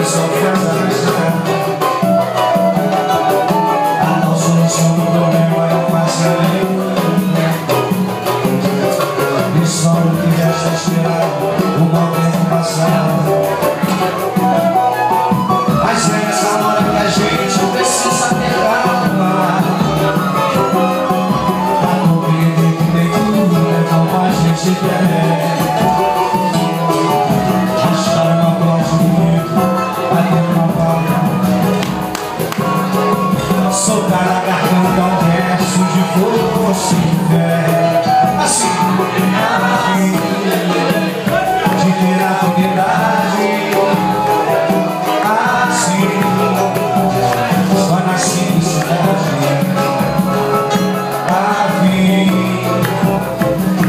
só faz a besteira. A tal solução do problema é o parceiro. E só o que resta esperar o mau tempo passado. Mas é nessa hora que a gente precisa ter calma pra compreender que nem tudo é como a gente quer. Soltar a garganta um verso de fogo sem fé. Assim, de ter a propriedade. Assim, só na simplicidade. A fim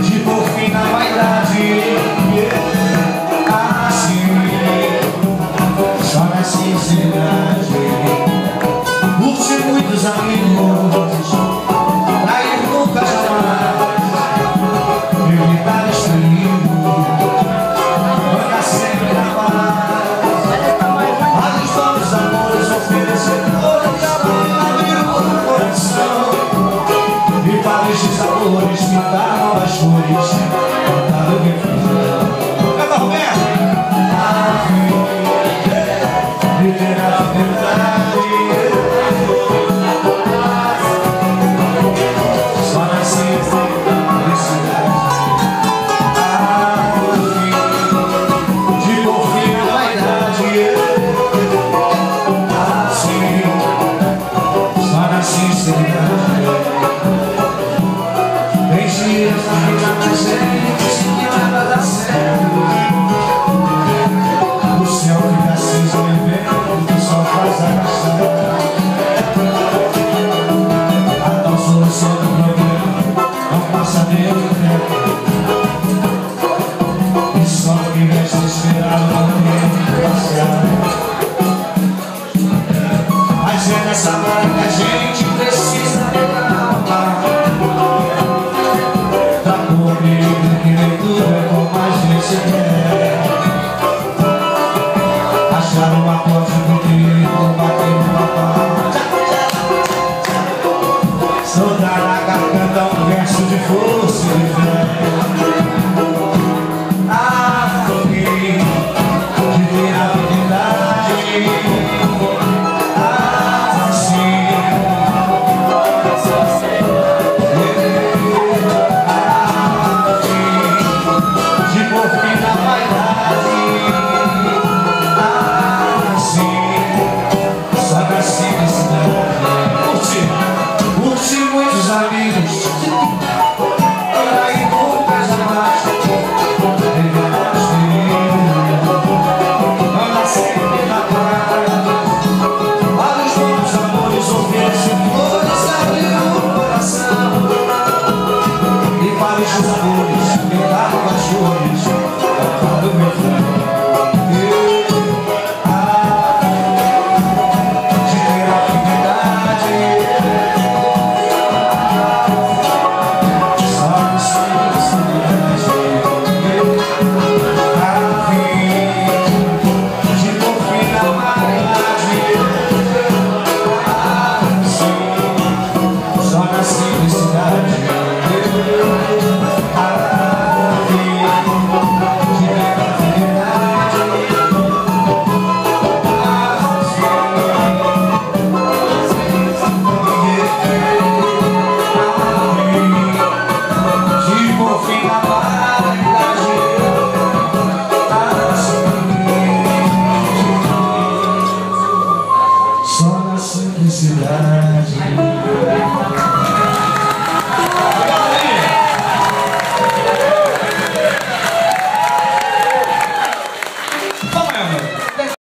de pôr fim na vaidade. Assim, só na sinceridade. Muitos amigos, trair nunca jamais, evitar perigo, andar sempre na paz. Mas os novos amores oferecedores abrir o coração, e para estes sabores pintar novas cores, cantar o refrão. Canta, Roberto! A fim de ter a verdade. Tem dias na vida da gente que nada dá certo. O céu fica cinza no inverno que só faz a caçada. A tal solução do problema não passa dentro do tempo. E só o que resta esperar o tempo passar. Mas é nessa hora que a gente precisa ter calma pra compreender que nem tudo é como a gente quer. Achar uma porta bonita, bater uma palma, soltar na garganta um verso de fogo.